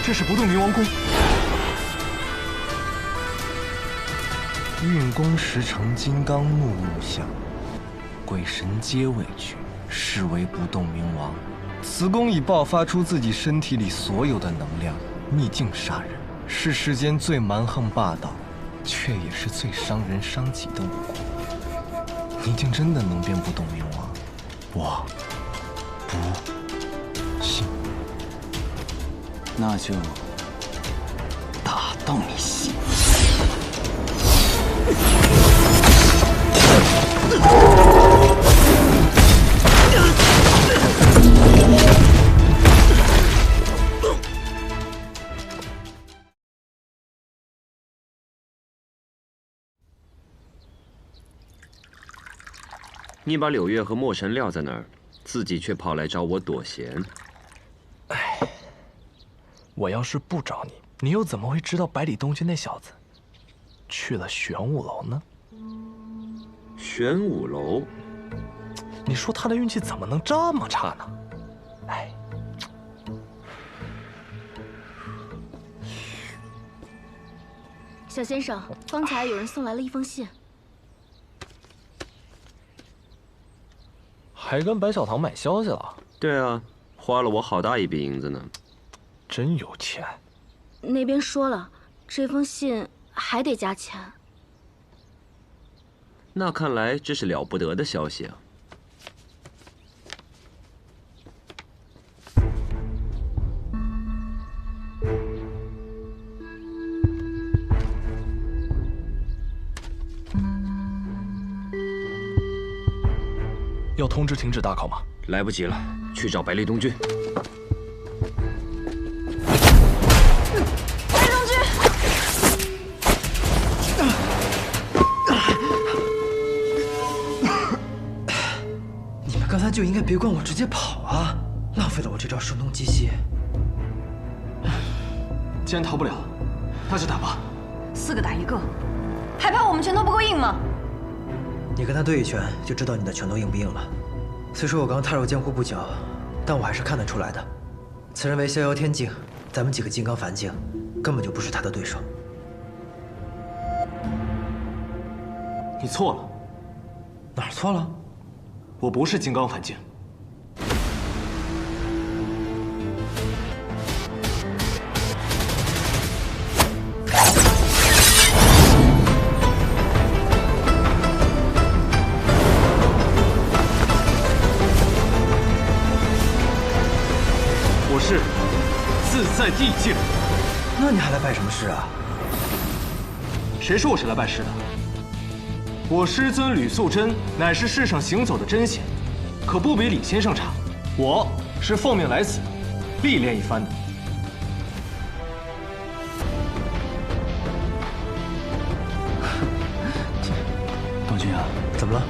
这是不动明王功。运功时成金刚怒目相，鬼神皆畏惧，是为不动明王。此功已爆发出自己身体里所有的能量，秘境杀人，是世间最蛮横霸道，却也是最伤人伤己的武功。你竟真的能变不动明王，我不信。那就打到你信。你把柳月和墨神撂在那儿，自己却跑来找我躲闲。哎，我要是不找你，你又怎么会知道百里东君那小子去了玄武楼呢？玄武楼，你说他的运气怎么能这么差呢？哎，小先生，方才有人送来了一封信。还跟白小棠买消息了？对啊，花了我好大一笔银子呢。真有钱。那边说了，这封信还得加钱。那看来这是了不得的消息啊！要通知停止大考吗？来不及了，去找百里东君。百里东君，你们刚才就应该别管我，直接跑啊！浪费了我这招声东击西。既然逃不了，那就打吧。4个打1个，还怕我们拳头不够硬吗？你跟他对一拳，就知道你的拳头硬不硬了。虽说我刚踏入江湖不久，但我还是看得出来的。此人为逍遥天境，咱们几个金刚凡境，根本就不是他的对手。你错了。哪儿错了？我不是金刚凡境。我是自在地境。那你还来办什么事啊？谁说我是来办事的？我师尊吕素贞乃是世上行走的真仙，可不比李先生差。我是奉命来此，历练一番的。东君啊，怎么了？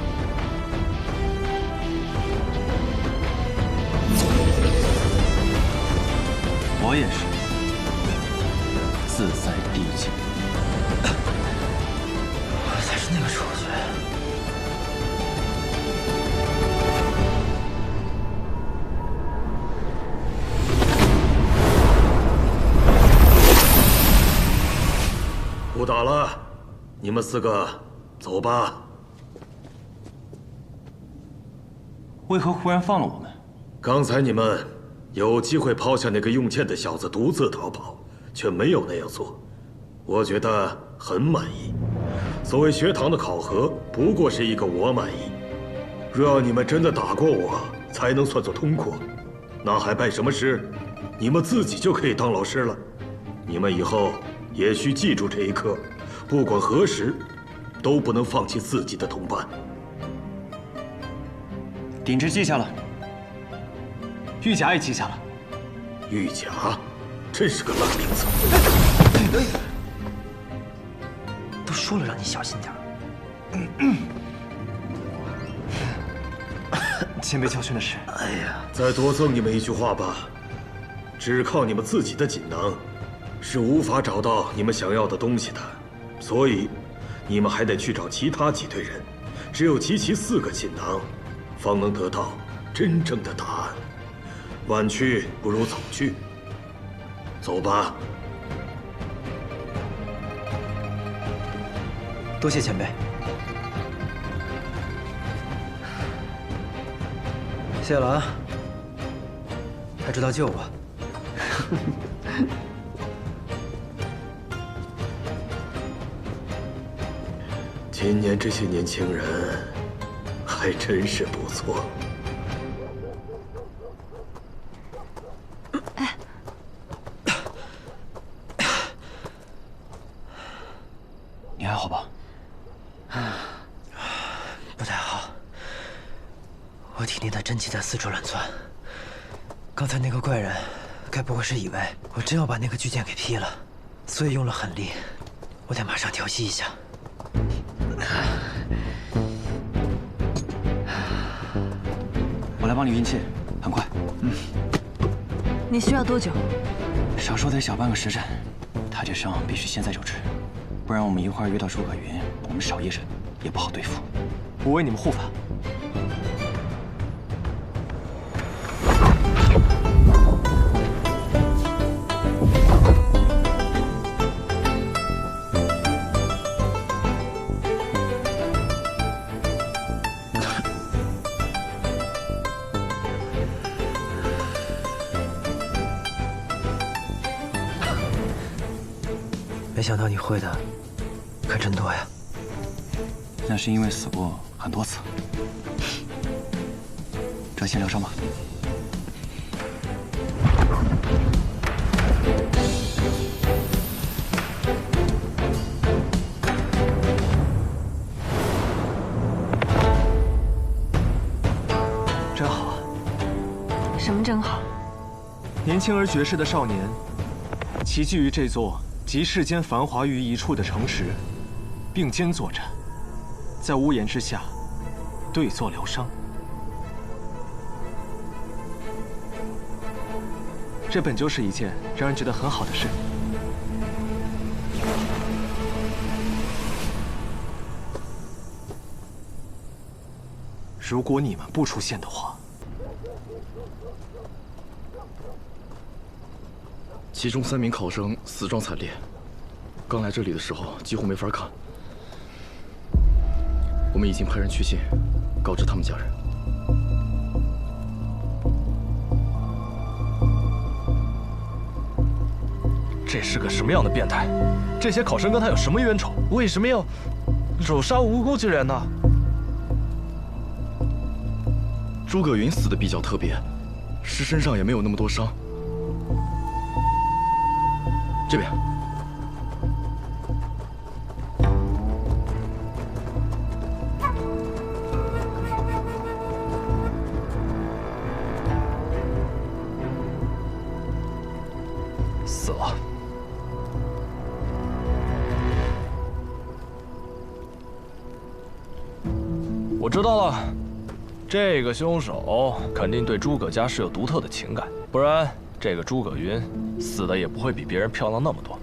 我也是自在地境。我才是那个丑角。不打了，你们4个走吧。为何忽然放了我们？刚才你们有机会抛下那个用剑的小子独自逃跑，却没有那样做，我觉得很满意。所谓学堂的考核，不过是一个我满意。若要你们真的打过我，才能算作通过，那还办什么师？你们自己就可以当老师了。你们以后也需记住这一课，不管何时，都不能放弃自己的同伴。鼎之记下了，玉甲也记下了。玉甲，真是个烂名字。都说了让你小心点。前辈教训的是。哎呀，再多赠你们一句话吧，只靠你们自己的锦囊，是无法找到你们想要的东西的，所以你们还得去找其他几队人，只有集齐4个锦囊，方能得到真正的答案。晚去不如早去，走吧。多谢前辈。谢了啊，还知道救我。今年这些年轻人还真是不错。你还好吧？不太好，我体内的真气在四处乱窜。刚才那个怪人，该不会是以为我真要把那个巨剑给劈了，所以用了狠力。我得马上调息一下。我来帮你运气，很快。你需要多久？少说得小半个时辰。他这伤必须现在就治，不然我们一会儿遇到诸葛云，我们少一人也不好对付。我为你们护法。没想到你会的可真多呀！那是因为死过很多次。这先疗伤吧。真好。什么真好？年轻而绝世的少年，齐聚于这座集世间繁华于一处的城池，并肩作战，在屋檐之下对坐疗伤。这本就是一件让人觉得很好的事。如果你们不出现的话，其中3名考生死状惨烈，刚来这里的时候几乎没法看。我们已经派人去信，告知他们家人。这是个什么样的变态？这些考生跟他有什么冤仇？为什么要手杀无辜之人呢？诸葛云死的比较特别，尸身上也没有那么多伤。这边，死了。我知道了，这个凶手肯定对诸葛家是有独特的情感，不然这个诸葛云死的也不会比别人漂亮那么多。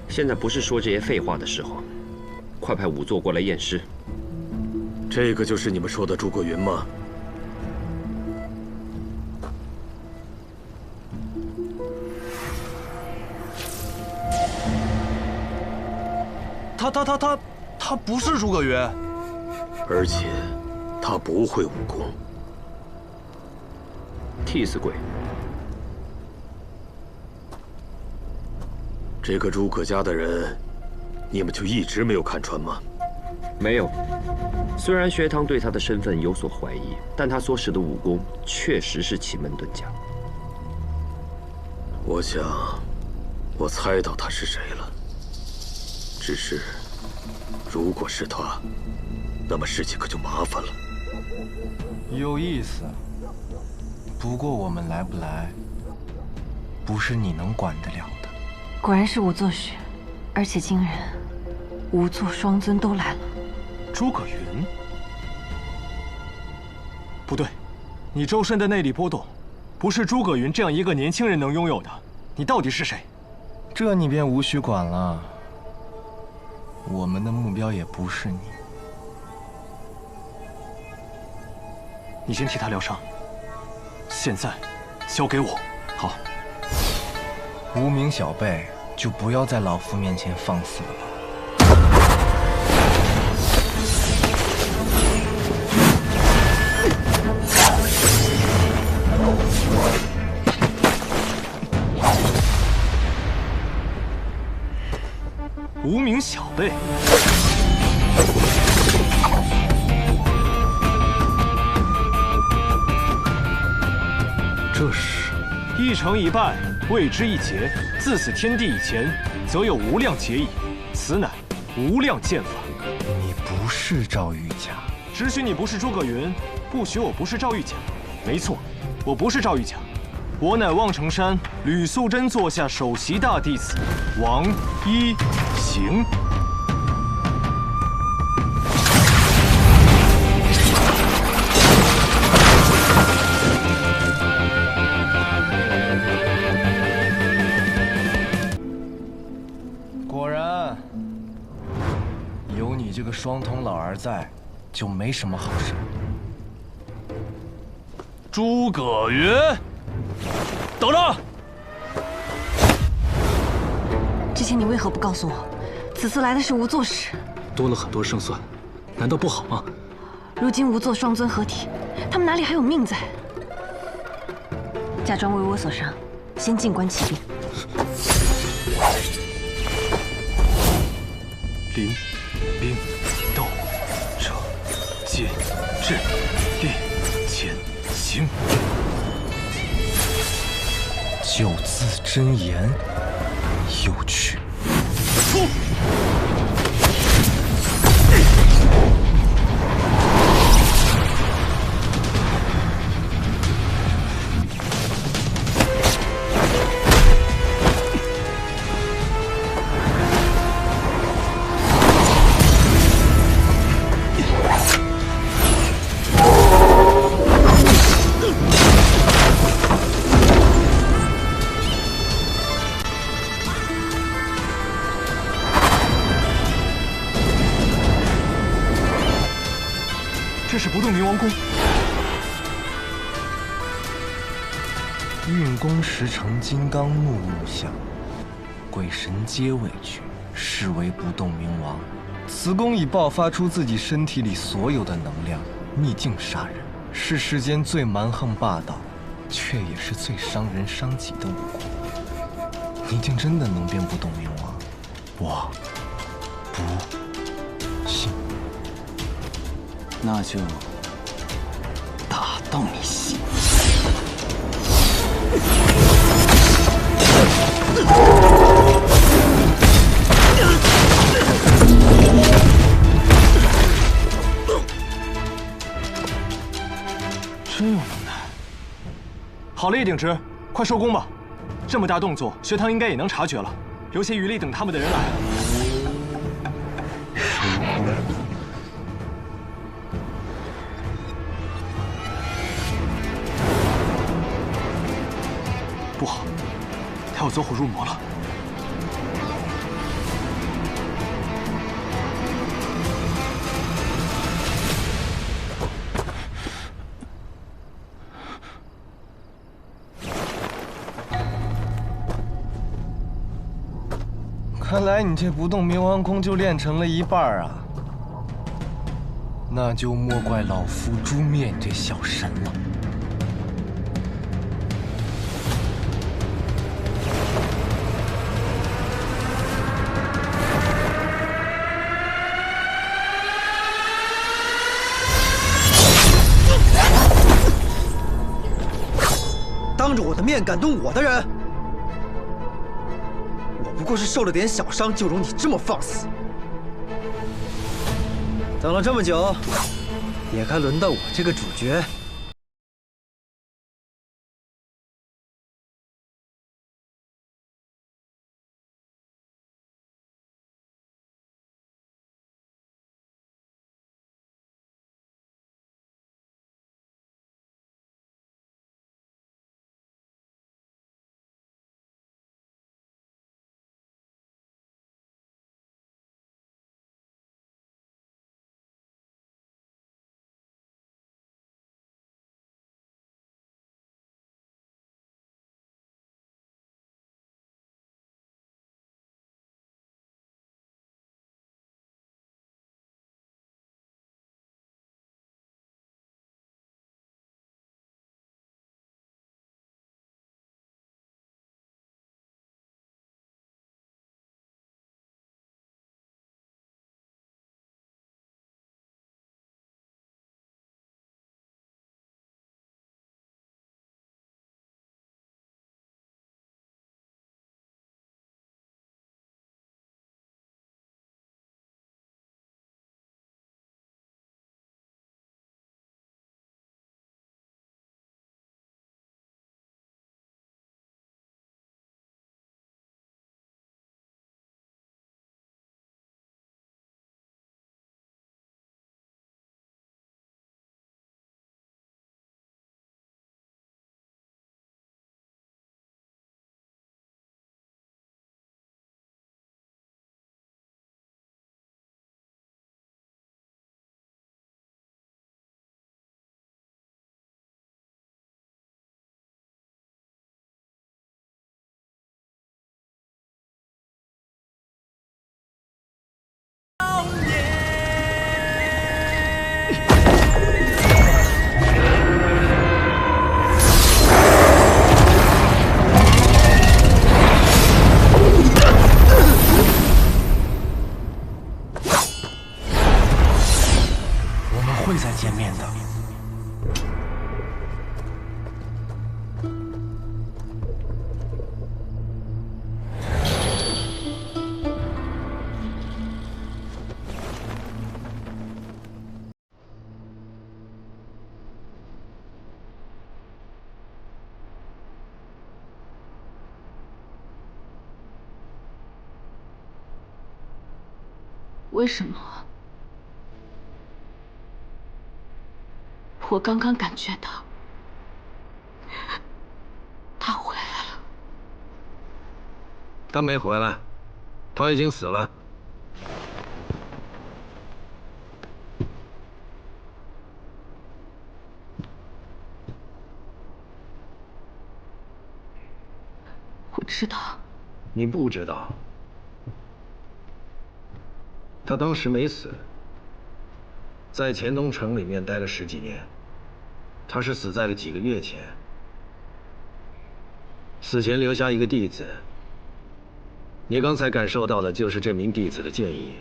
现在不是说这些废话的时候，快派仵作过来验尸。这个就是你们说的诸葛云吗？他不是诸葛云，而且他不会武功。替死鬼。这个诸葛家的人，你们就一直没有看穿吗？没有。虽然学堂对他的身份有所怀疑，但他所使的武功确实是奇门遁甲。我想，我猜到他是谁了。只是，如果是他，那么事情可就麻烦了。有意思。不过我们来不来，不是你能管得了的。果然是仵作许，而且惊人，仵作双尊都来了。诸葛云？不对，你周身的内力波动，不是诸葛云这样一个年轻人能拥有的。你到底是谁？这你便无需管了。我们的目标也不是你。你先替他疗伤。现在，交给我。好。无名小辈，就不要在老夫面前放肆了。 无名小辈，这是一成一败，谓之一劫。自此天地以前，则有无量劫矣。此乃无量剑法。你不是赵玉甲，只许你不是诸葛云，不许我不是赵玉甲。没错，我不是赵玉甲，我乃望城山吕素贞座下首席大弟子王一行。 果然，有你这个双瞳老儿在，就没什么好事。诸葛云，等着！之前你为何不告诉我，此次来的是无作使？多了很多胜算，难道不好吗？如今无作双尊合体，他们哪里还有命在？假装为我所伤，先静观其变。 临兵斗者剑至烈前行。九字真言，有趣。出！这是不动明王功。运功时成金刚怒目相，鬼神皆畏惧，是为不动明王。此功已爆发出自己身体里所有的能量，秘境杀人，是世间最蛮横霸道，却也是最伤人伤己的武功。你竟真的能变不动明王？我不信。 那就打到你信。真有能耐。好了，叶鼎直，快收工吧。这么大动作，学堂应该也能察觉了，留些余力等他们的人来。收工。 不好，他要走火入魔了。看来你这不动明王功就练成了一半啊！那就莫怪老夫诛灭你这小神了。 当着我的面敢动我的人，我不过是受了点小伤，就容你这么放肆？等了这么久，也该轮到我这个主角免的。为什么？我刚刚感觉到他回来了。他没回来，他已经死了。我知道。你不知道。他当时没死，在钱东城里面待了10几年。他是死在了几个月前，死前留下一个弟子。你刚才感受到的就是这名弟子的剑意。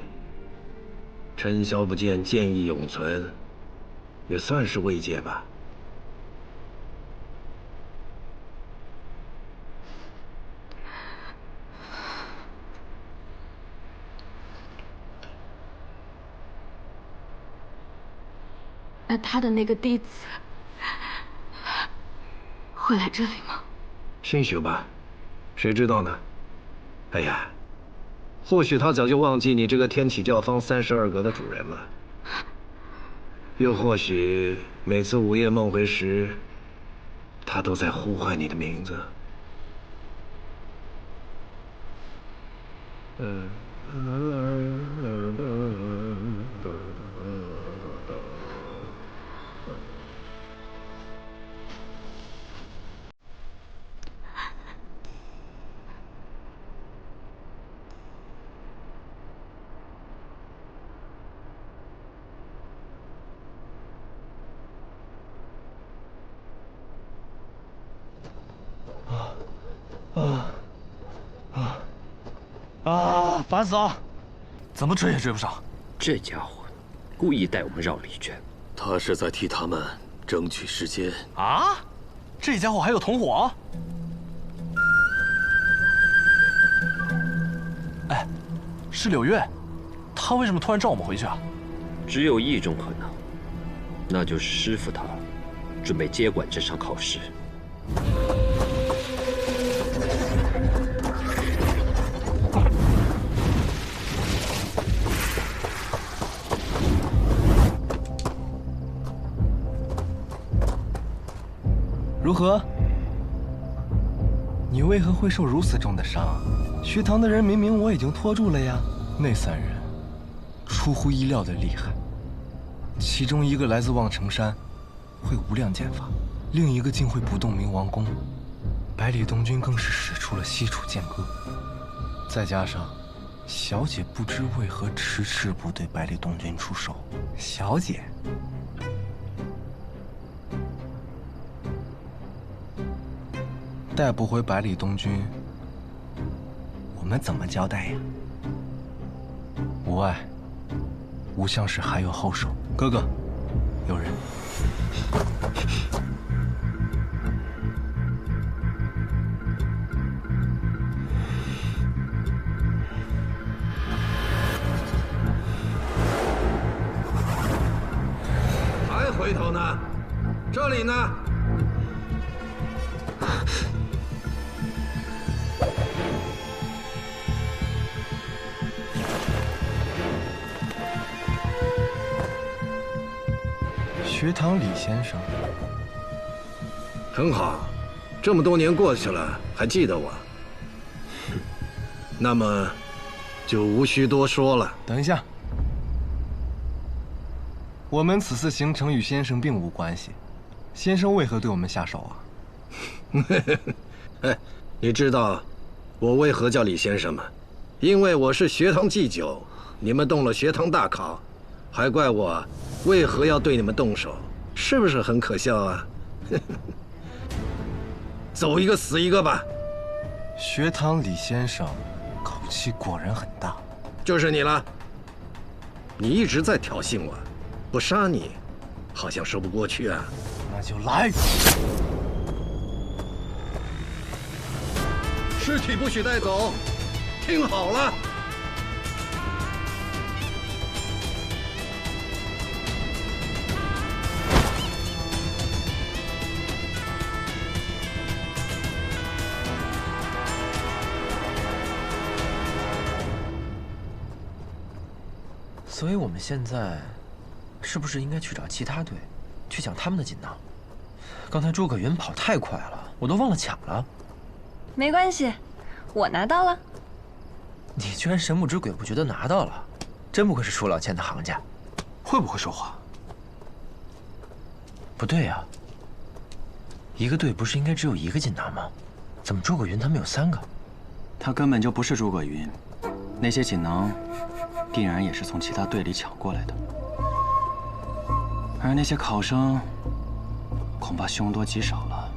尘嚣不见，剑意永存，也算是慰藉吧。那他的那个弟子会来这里吗？兴许吧，谁知道呢？哎呀，或许他早就忘记你这个天启教坊32阁的主人了，又或许每次午夜梦回时，他都在呼唤你的名字。烦死了！怎么追也追不上。这家伙故意带我们绕了一圈。他是在替他们争取时间啊！这家伙还有同伙？哎，是柳月，他为什么突然召我们回去啊？只有一种可能，那就是师傅他准备接管这场考试。如何？你为何会受如此重的伤？学堂的人明明我已经拖住了呀。那3人出乎意料的厉害，其中一个来自望城山，会无量剑法；另一个竟会不动明王功。百里东君更是使出了西楚剑歌，再加上小姐不知为何迟迟不对百里东君出手。小姐。带不回百里东君，我们怎么交代呀？无碍，无相氏还有后手。哥哥，有人。还回头呢？这里呢？学堂李先生，很好，这么多年过去了，还记得我。那么，就无需多说了。等一下，我们此次行程与先生并无关系，先生为何对我们下手啊？哎，你知道我为何叫李先生吗？因为我是学堂祭酒，你们动了学堂大考，还怪我为何要对你们动手，是不是很可笑啊？走一个死一个吧。学堂李先生口气果然很大。就是你了，你一直在挑衅我，不杀你，好像说不过去啊。那就来。尸体不许带走，听好了。所以我们现在是不是应该去找其他队，去抢他们的锦囊？刚才诸葛云跑太快了，我都忘了抢了。没关系，我拿到了。你居然神不知鬼不觉地拿到了，真不愧是楚老千的行家。会不会说话？不对呀，一个队不是应该只有一个锦囊吗？怎么诸葛云他们有3个？他根本就不是诸葛云，那些锦囊定然也是从其他队里抢过来的。而那些考生，恐怕凶多吉少了。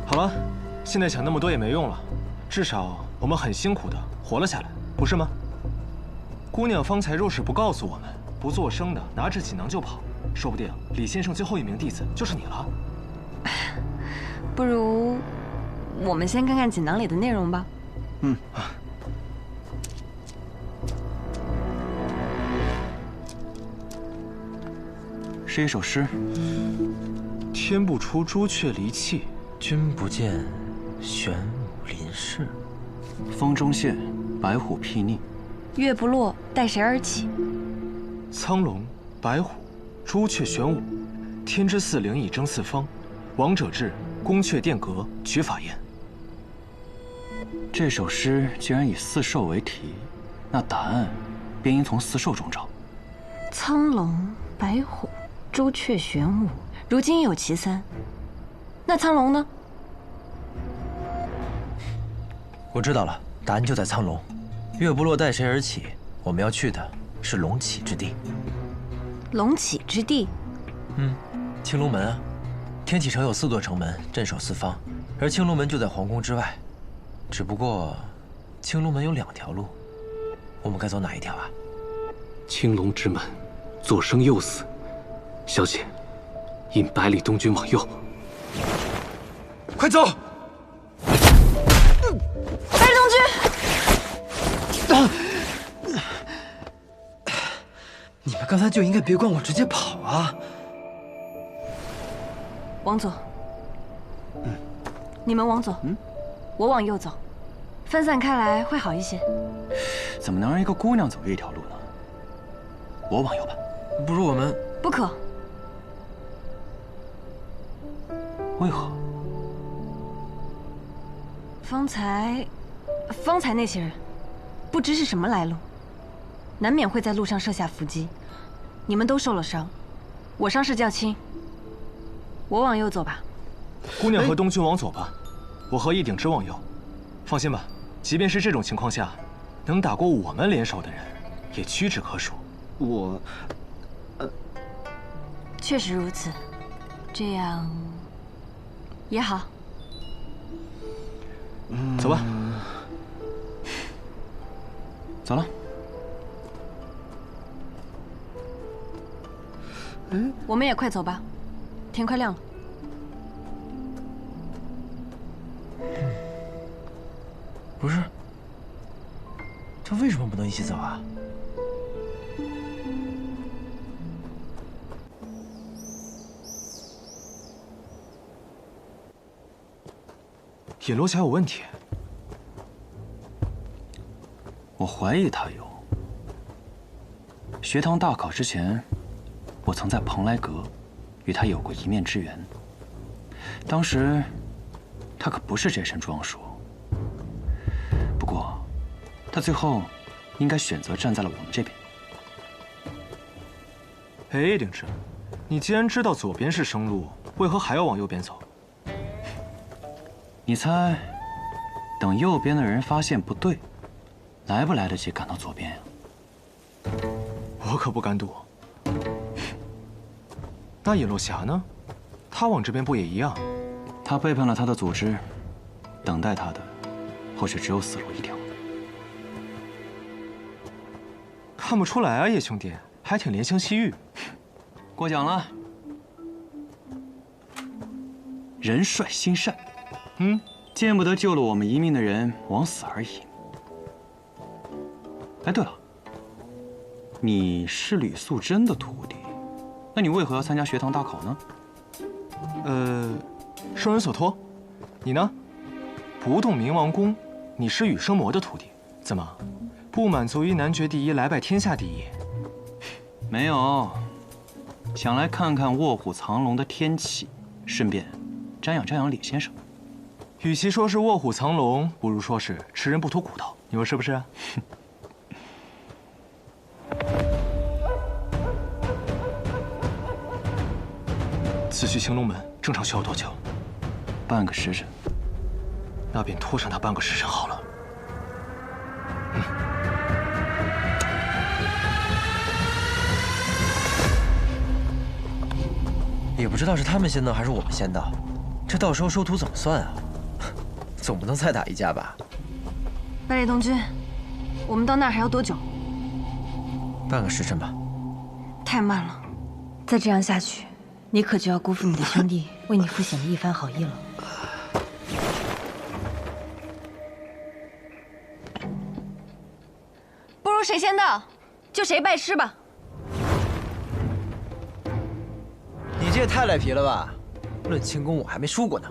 好了，现在抢那么多也没用了，至少我们很辛苦的活了下来，不是吗？姑娘方才若是不告诉我们，不作声的拿着锦囊就跑，说不定李先生最后一名弟子就是你了。不如我们先看看锦囊里的内容吧。是一首诗：天不出朱雀离泣，君不见，玄武临事。风中现，白虎睥睨。月不落，待谁而起？苍龙、白虎、朱雀玄武，天之四灵以争四方。王者至，宫阙殿阁取法宴。这首诗既然以四兽为题，那答案便应从四兽中找。苍龙、白虎、朱雀、玄武，如今有其3。那苍龙呢？我知道了，答案就在苍龙。月不落，待谁而起？我们要去的是龙起之地。龙起之地？青龙门啊。天启城有4座城门，镇守四方，而青龙门就在皇宫之外。只不过，青龙门有2条路，我们该走哪一条啊？青龙之门，左生右死。小姐，引百里东军往右。快走！百里东军！你们刚才就应该别管我，直接跑啊！往左。你们往左。我往右走，分散开来会好一些。怎么能让一个姑娘走一条路呢？我往右吧。不如我们……不可。为何？方才那些人，不知是什么来路，难免会在路上设下伏击。你们都受了伤，我伤势较轻。我往右走吧。姑娘和东军往左吧，我和一鼎之往右。放心吧，即便是这种情况下，能打过我们联手的人，也屈指可数。确实如此，这样也好。走吧。走了。我们也快走吧，天快亮了。不是，这为什么不能一起走啊？尹罗侠有问题。我怀疑他有。学堂大考之前，我曾在蓬莱阁与他有过一面之缘。当时，他可不是这身装束。不过，他最后应该选择站在了我们这边。哎，鼎之，你既然知道左边是生路，为何还要往右边走？你猜，等右边的人发现不对，来不来得及赶到左边呀？我可不敢赌。那尹洛侠呢？他往这边不也一样？他背叛了他的组织，等待他的，或许只有死路一条。看不出来啊，叶兄弟，还挺怜香惜玉。过奖了。人帅心善，见不得救了我们一命的人枉死而已。哎，对了，你是吕素贞的徒弟，那你为何要参加学堂大考呢？受人所托。你呢？不动明王宫，你是羽生魔的徒弟，怎么不满足于男爵第一，来拜天下第一？没有，想来看看卧虎藏龙的天启，顺便瞻仰瞻仰李先生。与其说是卧虎藏龙，不如说是吃人不吐骨头。你说是不是啊？此去青龙门正常需要多久？半个时辰。那便拖上他半个时辰好了。也不知道是他们先到还是我们先到，这到时候收徒怎么算啊？总不能再打一架吧？败类东军，我们到那儿还要多久？半个时辰吧。太慢了，再这样下去，你可就要辜负你的兄弟为你父显的一番好意了。不如谁先到，就谁拜师吧。你这也太赖皮了吧！论轻功，我还没输过呢。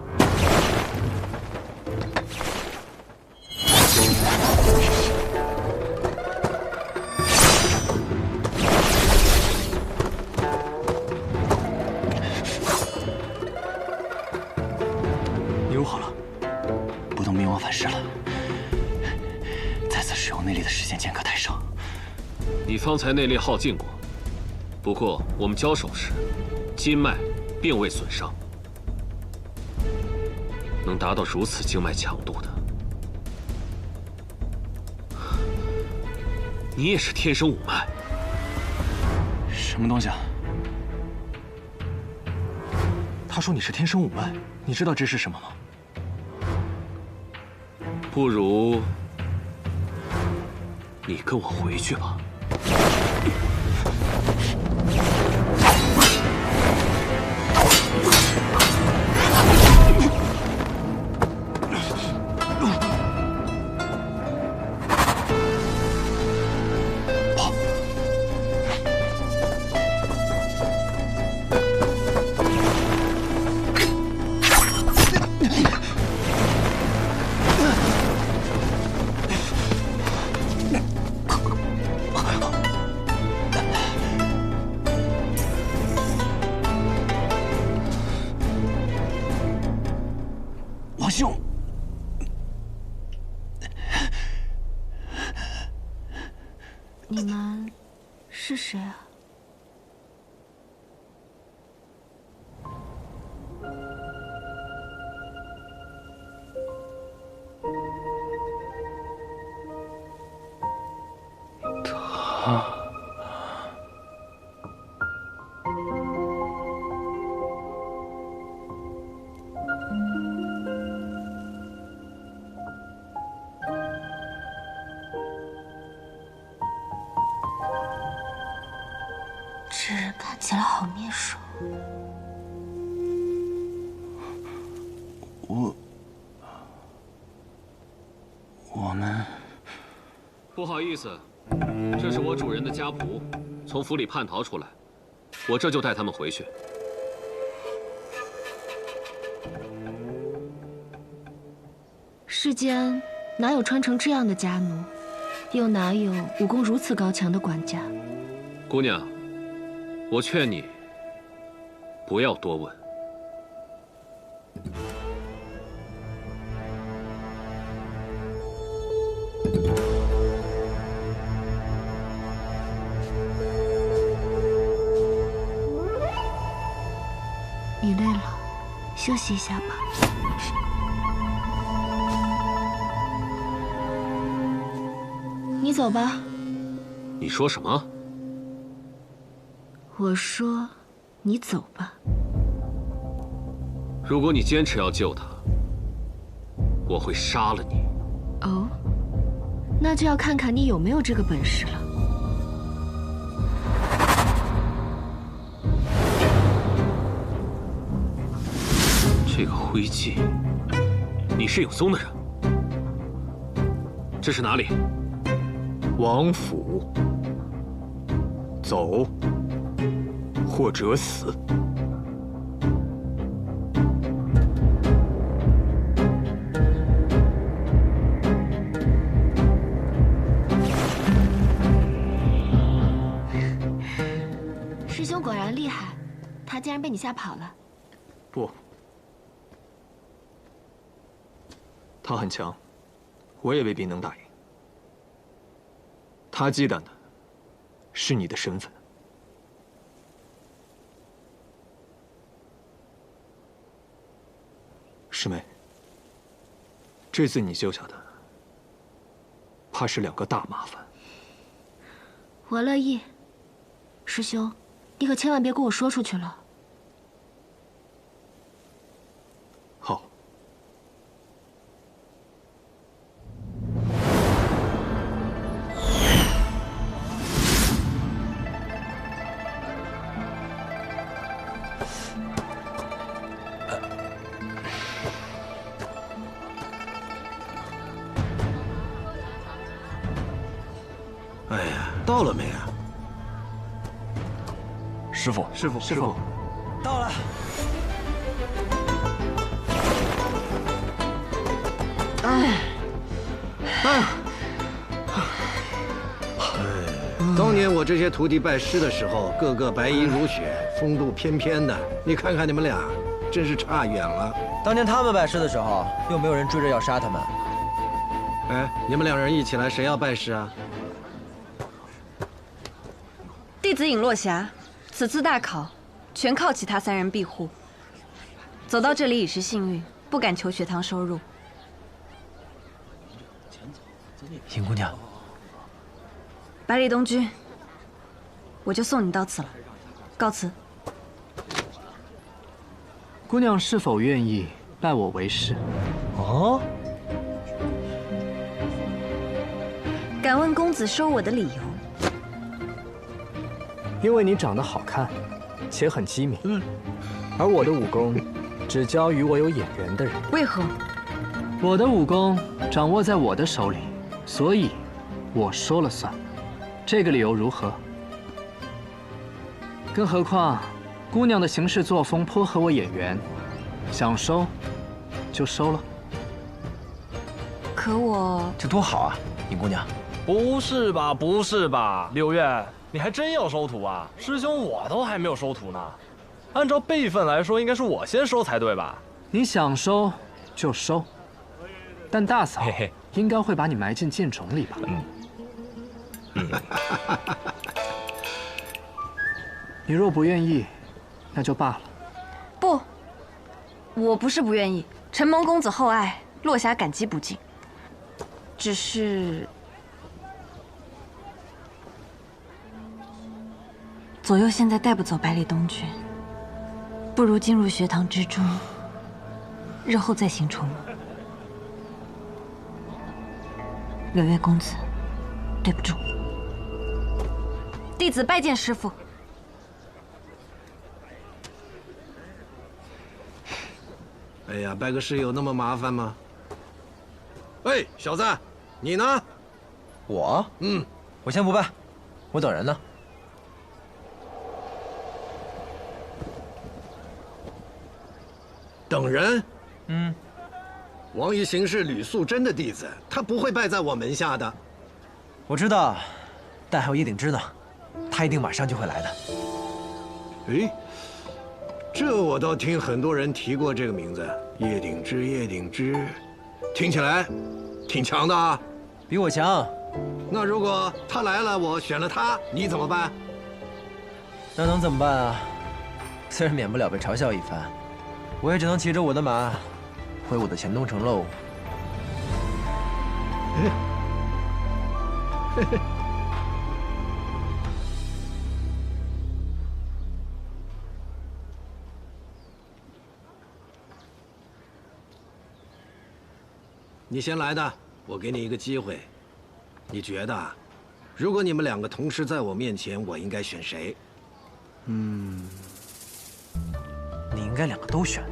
你入好了，不动明王反噬了。再次使用内力的时间间隔太少。你方才内力耗尽过，不过我们交手时，筋脉并未损伤。能达到如此经脉强度的，你也是天生五脉。什么东西啊？他说你是天生五脉，你知道这是什么吗？不如你跟我回去吧。王兄，你们是谁啊？这人看起来好面熟。我们不好意思，这是我主人的家仆，从府里叛逃出来，我这就带他们回去。世间哪有穿成这样的家奴，又哪有武功如此高强的管家？姑娘，我劝你不要多问。你累了，休息一下吧。你走吧。你说什么？我说，你走吧。如果你坚持要救他，我会杀了你。哦，那就要看看你有没有这个本事了。这个徽记，你是影松的人？这是哪里？王府。走，或者死。师兄果然厉害，他竟然被你吓跑了。不，他很强，我也未必能打赢。他忌惮的是你的身份。师妹，这次你救下的，怕是2个大麻烦。我乐意。师兄，你可千万别给我说出去了。好。哎呀，到了没啊？师傅，师傅，到了。当年我这些徒弟拜师的时候，个个白衣如雪，风度翩翩的。你看看你们俩，真是差远了。当年他们拜师的时候，又没有人追着要杀他们。哎，你们2人一起来，谁要拜师啊？弟子尹落霞，此次大考全靠其他3人庇护，走到这里已是幸运，不敢求学堂收入。尹姑娘，百里东君，我就送你到此了，告辞。姑娘是否愿意拜我为师？哦，敢问公子收我的理由？因为你长得好看，且很机敏。而我的武功只教与我有眼缘的人。为何？我的武功掌握在我的手里，所以我说了算。这个理由如何？更何况，姑娘的行事作风颇合我眼缘，想收就收了。可我这多好啊，尹姑娘。不是吧，不是吧，柳月，你还真要收徒啊？师兄，我都还没有收徒呢。按照辈分来说，应该是我先收才对吧？你想收就收，但大嫂应该会把你埋进剑冢里吧？你若不愿意，那就罢了。不，我不是不愿意。承蒙公子厚爱，落霞感激不尽。只是左右现在带不走百里东君，不如进入学堂之中，日后再行筹谋。柳月公子，对不住。弟子拜见师父。哎呀，拜个师有那么麻烦吗？喂，小子，你呢？我？我先不拜，我等人呢。等人？王一行是吕素贞的弟子，他不会拜在我门下的。我知道，但还有叶鼎之呢，他一定马上就会来的。诶，这我倒听很多人提过这个名字，叶鼎之，叶鼎之，听起来挺强的啊。比我强。那如果他来了，我选了他，你怎么办？那能怎么办啊？虽然免不了被嘲笑一番，我也只能骑着我的马，回我的钱东城喽。你先来的，我给你一个机会。你觉得，如果你们2个同时在我面前，我应该选谁？你应该2个都选。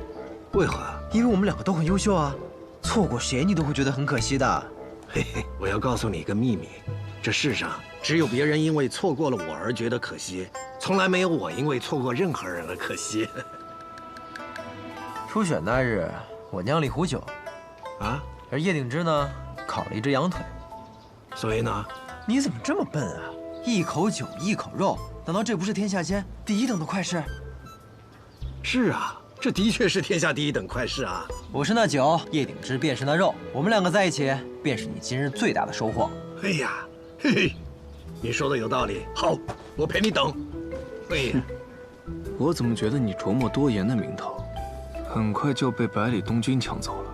为何？因为我们两个都很优秀啊，错过谁你都会觉得很可惜的。嘿嘿，我要告诉你一个秘密，这世上只有别人因为错过了我而觉得可惜，从来没有我因为错过任何人而可惜。初选那日，我酿了一壶酒，啊，而叶鼎之呢，烤了一只羊腿。所以呢？你怎么这么笨啊？一口酒，一口肉，难道这不是天下间第一等的快事？是啊，这的确是天下第一等快事啊！我是那酒，叶鼎之便是那肉，我们两个在一起，便是你今日最大的收获。哎呀，嘿嘿，你说的有道理。好，我陪你等。哎呀，我怎么觉得你琢磨多言的名头，很快就被百里东军抢走了？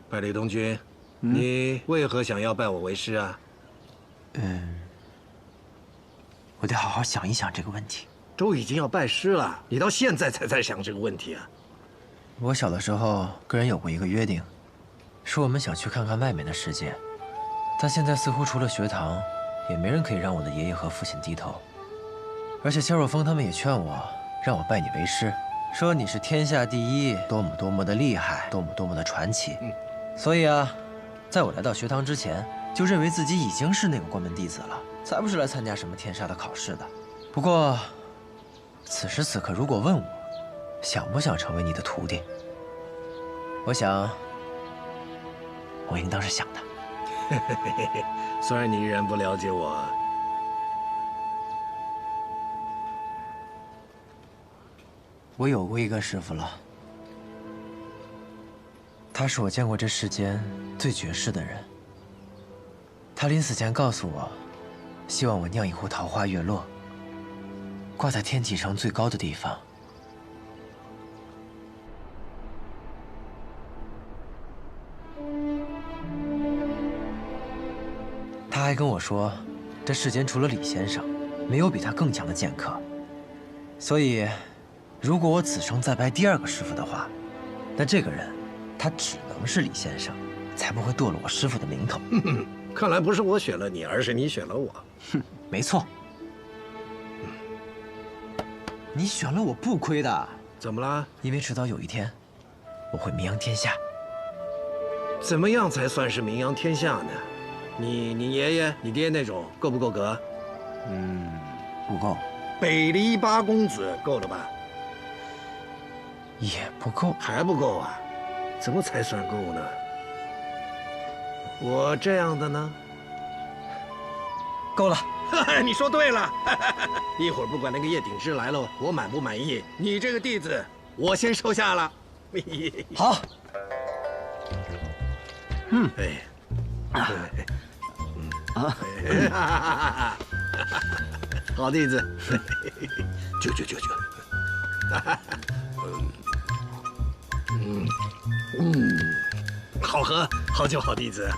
百里东军，你为何想要拜我为师啊？我得好好想一想这个问题。都已经要拜师了，你到现在才在想这个问题啊？我小的时候跟人有过一个约定，说我们想去看看外面的世界，但现在似乎除了学堂，也没人可以让我的爷爷和父亲低头。而且萧若风他们也劝我，让我拜你为师，说你是天下第一，多么多么的厉害，多么多么的传奇。所以啊，在我来到学堂之前，就认为自己已经是那个关门弟子了，才不是来参加什么天杀的考试的。不过，此时此刻，如果问我，想不想成为你的徒弟，我想，我应当是想的。虽然你依然不了解我，我有过一个师傅了。他是我见过这世间最绝世的人。他临死前告诉我，希望我酿一壶桃花月落，挂在天体上最高的地方。他还跟我说，这世间除了李先生，没有比他更强的剑客。所以，如果我此生再拜第二个师傅的话，那这个人，他只能是李先生，才不会堕了我师傅的名头。看来不是我选了你，而是你选了我。哼，没错。你选了我不亏的。怎么了？因为迟早有一天，我会名扬天下。怎么样才算是名扬天下呢？你爷爷、你爹那种够不够格？不够。北篱八公子够了吧？也不够。还不够啊？怎么才算够呢？我这样的呢？够了。你说对了。一会儿不管那个叶鼎之来了，我满不满意，你这个弟子我先收下了。好。好弟子。就。好喝，好酒，好弟子。